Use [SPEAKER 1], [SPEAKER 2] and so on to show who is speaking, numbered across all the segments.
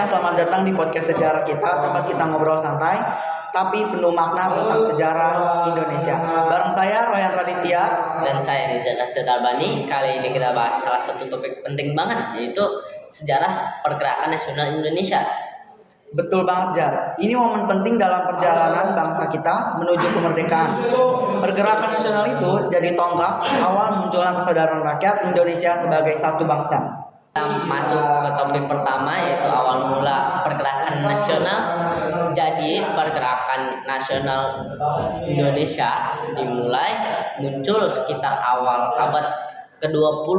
[SPEAKER 1] selamat datang di podcast sejarah kita, tempat kita ngobrol santai tapi penuh makna tentang sejarah Indonesia. Bareng saya Ryan Raditya
[SPEAKER 2] dan saya Rizal Sedarbani. Kali ini kita bahas salah satu topik penting banget, yaitu sejarah pergerakan nasional Indonesia.
[SPEAKER 1] Betul banget, Jar. Ini momen penting dalam perjalanan bangsa kita menuju kemerdekaan. Pergerakan nasional itu jadi tonggak awal munculnya kesadaran rakyat Indonesia sebagai satu bangsa.
[SPEAKER 2] Kita masuk ke topik pertama, yaitu awal mula pergerakan nasional. Jadi pergerakan nasional Indonesia dimulai muncul sekitar awal abad ke-20,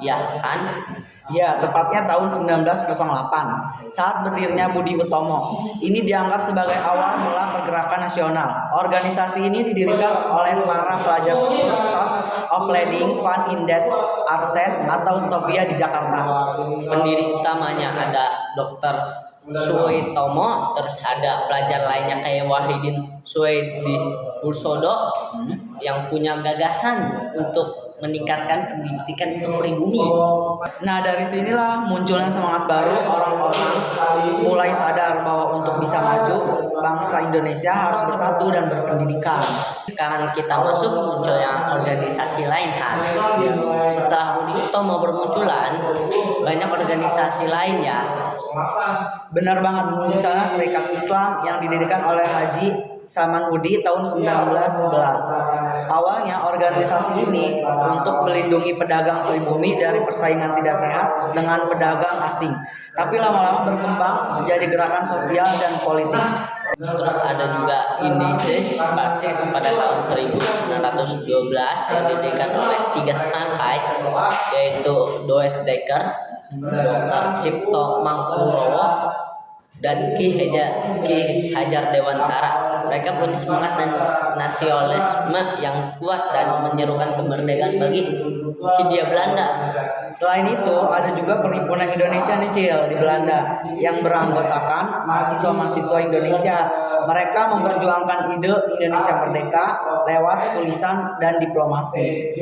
[SPEAKER 2] ya kan?
[SPEAKER 1] Ya, tepatnya tahun 1908 saat berdirinya Budi Utomo. Ini dianggap sebagai awal mula pergerakan nasional. Organisasi ini didirikan oleh para pelajar School of Leading Fund in Dutch Artsen atau Stovia di Jakarta.
[SPEAKER 2] Pendiri utamanya ada Dr. Suetomo, terus ada pelajar lainnya kayak Wahidin Suedipursodo yang punya gagasan untuk meningkatkan pendidikan untuk pribumi.
[SPEAKER 1] Nah, dari sinilah munculnya semangat baru, orang-orang mulai sadar bahwa untuk bisa maju, bangsa Indonesia harus bersatu dan berpendidikan.
[SPEAKER 2] Sekarang kita masuk munculnya organisasi lain, kan? Setelah Budi Utomo bermunculan, banyak organisasi lain ya.
[SPEAKER 1] Benar banget, misalnya Serikat Islam yang didirikan oleh Haji Samanhudi tahun 1911. Awalnya organisasi ini untuk melindungi pedagang pribumi dari persaingan tidak sehat dengan pedagang asing. Tapi lama-lama berkembang menjadi gerakan sosial dan politik.
[SPEAKER 2] Terus ada juga Indische Partij pada tahun 1912 yang didirikan oleh 3 serangkai, yaitu Does Dekker, Dr. Cipto Mangunkurowo, dan Ki Hajar Dewantara. Mereka punya semangat dan nasionalisme yang kuat dan menyerukan kemerdekaan bagi Hindia Belanda.
[SPEAKER 1] Selain itu, ada juga Perhimpunan Indonesia nih, Cil, di Belanda yang beranggotakan mahasiswa-mahasiswa Indonesia. Mereka memperjuangkan ide Indonesia merdeka lewat tulisan dan diplomasi.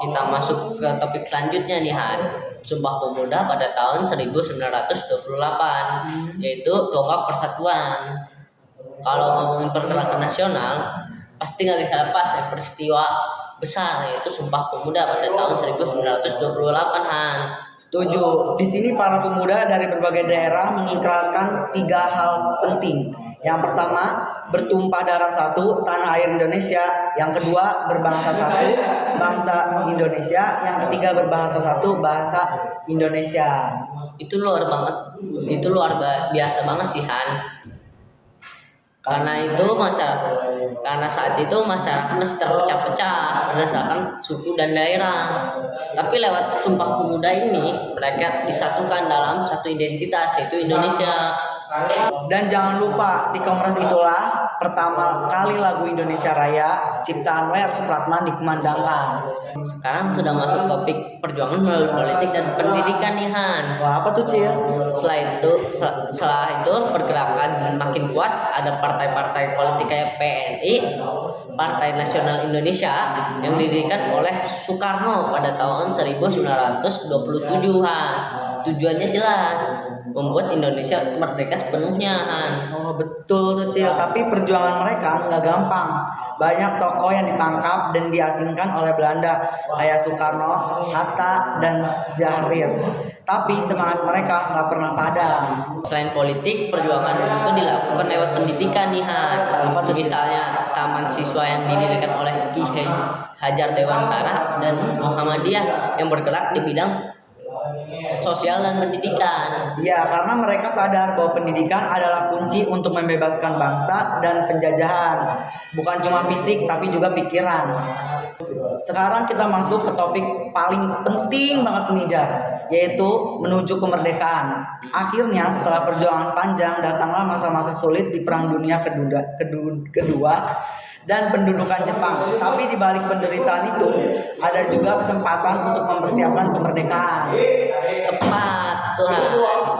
[SPEAKER 2] Kita masuk ke topik selanjutnya nih, Han. Sumpah Pemuda pada tahun 1928, yaitu tonggak persatuan. Kalau ngomongin pergerakan nasional, pasti nggak bisa lepas dari peristiwa besar, yaitu Sumpah Pemuda pada tahun 1928, Han.
[SPEAKER 1] Setuju. Di sini para pemuda dari berbagai daerah mengikrarkan 3 hal penting. Yang pertama, bertumpah darah satu, tanah air Indonesia. Yang kedua, berbangsa satu, bangsa Indonesia. Yang ketiga, berbahasa satu, bahasa Indonesia.
[SPEAKER 2] Itu luar biasa banget sih, Han. Karena saat itu masyarakat masih terpecah-pecah berdasarkan suku dan daerah. Tapi lewat Sumpah Pemuda ini, mereka disatukan dalam satu identitas, yaitu Indonesia.
[SPEAKER 1] Dan jangan lupa, di Kongres itulah pertama kali lagu Indonesia Raya ciptaan W.R. Supratman dikumandangkan.
[SPEAKER 2] Sekarang sudah masuk topik perjuangan melalui politik dan pendidikan nih, Han.
[SPEAKER 1] Wah, apa tuh, Cil?
[SPEAKER 2] Setelah itu pergerakan makin kuat. Ada partai-partai politik kayak PNI, Partai Nasional Indonesia, yang didirikan oleh Soekarno pada tahun 1927-an. Tujuannya jelas, membuat Indonesia merdeka sepenuhnya, Han.
[SPEAKER 1] Oh, betul tuh, Cil. Tapi perjuangan mereka nggak gampang. Banyak tokoh yang ditangkap dan diasingkan oleh Belanda, kayak Soekarno, Hatta, dan Zahrir. Tapi semangat mereka nggak pernah padam.
[SPEAKER 2] Selain politik, perjuangan itu dilakukan lewat pendidikan nih, Han. Misalnya taman siswa yang didirikan oleh Ki Hajar Dewantara dan Muhammadiyah yang bergerak di bidang sosial dan pendidikan.
[SPEAKER 1] Ya, karena mereka sadar bahwa pendidikan adalah kunci untuk membebaskan bangsa dan penjajahan. Bukan cuma fisik, tapi juga pikiran. Sekarang kita masuk ke topik paling penting banget nih, Jar, yaitu menuju kemerdekaan. Akhirnya setelah perjuangan panjang, datanglah masa-masa sulit di Perang Dunia Kedua dan pendudukan Jepang. Tapi di balik penderitaan itu ada juga kesempatan untuk mempersiapkan kemerdekaan.
[SPEAKER 2] Tepat, Tuhan.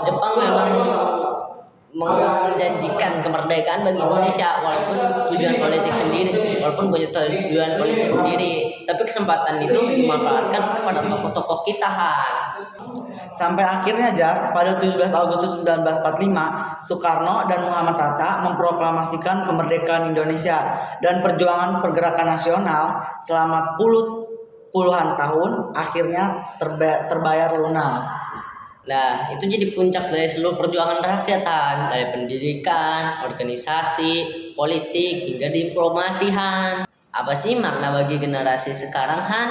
[SPEAKER 2] Jepang memang menjanjikan kemerdekaan bagi Indonesia walaupun punya tujuan politik sendiri, tapi kesempatan itu dimanfaatkan pada tokoh-tokoh kita, Han.
[SPEAKER 1] Sampai akhirnya Jar, pada 17 Agustus 1945, Soekarno dan Muhammad Hatta memproklamasikan kemerdekaan Indonesia dan perjuangan pergerakan nasional selama puluhan tahun akhirnya terbayar lunas.
[SPEAKER 2] Nah, itu jadi puncak dari seluruh perjuangan rakyat, Han. Dari pendidikan, organisasi, politik, hingga diplomasi, Han. Apa sih makna bagi generasi sekarang, Han?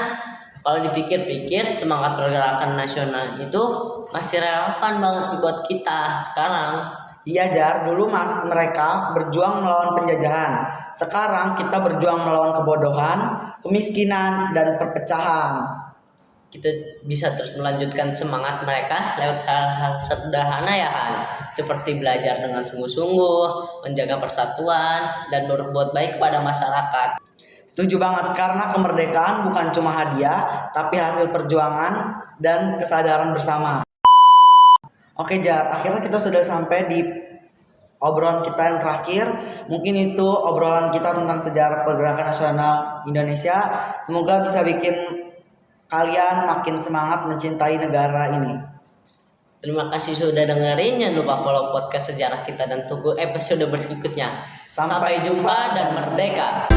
[SPEAKER 2] Kalau dipikir-pikir, semangat pergerakan nasional itu masih relevan banget buat kita sekarang.
[SPEAKER 1] Iya Jar, dulu mereka berjuang melawan penjajahan. Sekarang kita berjuang melawan kebodohan, kemiskinan, dan perpecahan.
[SPEAKER 2] Kita bisa terus melanjutkan semangat mereka lewat hal-hal sederhana ya, Han. Seperti belajar dengan sungguh-sungguh, menjaga persatuan, dan berbuat baik kepada masyarakat.
[SPEAKER 1] Setuju banget, karena kemerdekaan bukan cuma hadiah, tapi hasil perjuangan dan kesadaran bersama. Oke Jar, akhirnya kita sudah sampai di obrolan kita yang terakhir. Mungkin itu obrolan kita tentang sejarah pergerakan nasional Indonesia. Semoga bisa bikin kalian makin semangat mencintai negara ini.
[SPEAKER 2] Terima kasih sudah dengerin. Jangan lupa follow podcast sejarah kita dan tunggu episode berikutnya. Sampai jumpa dan merdeka.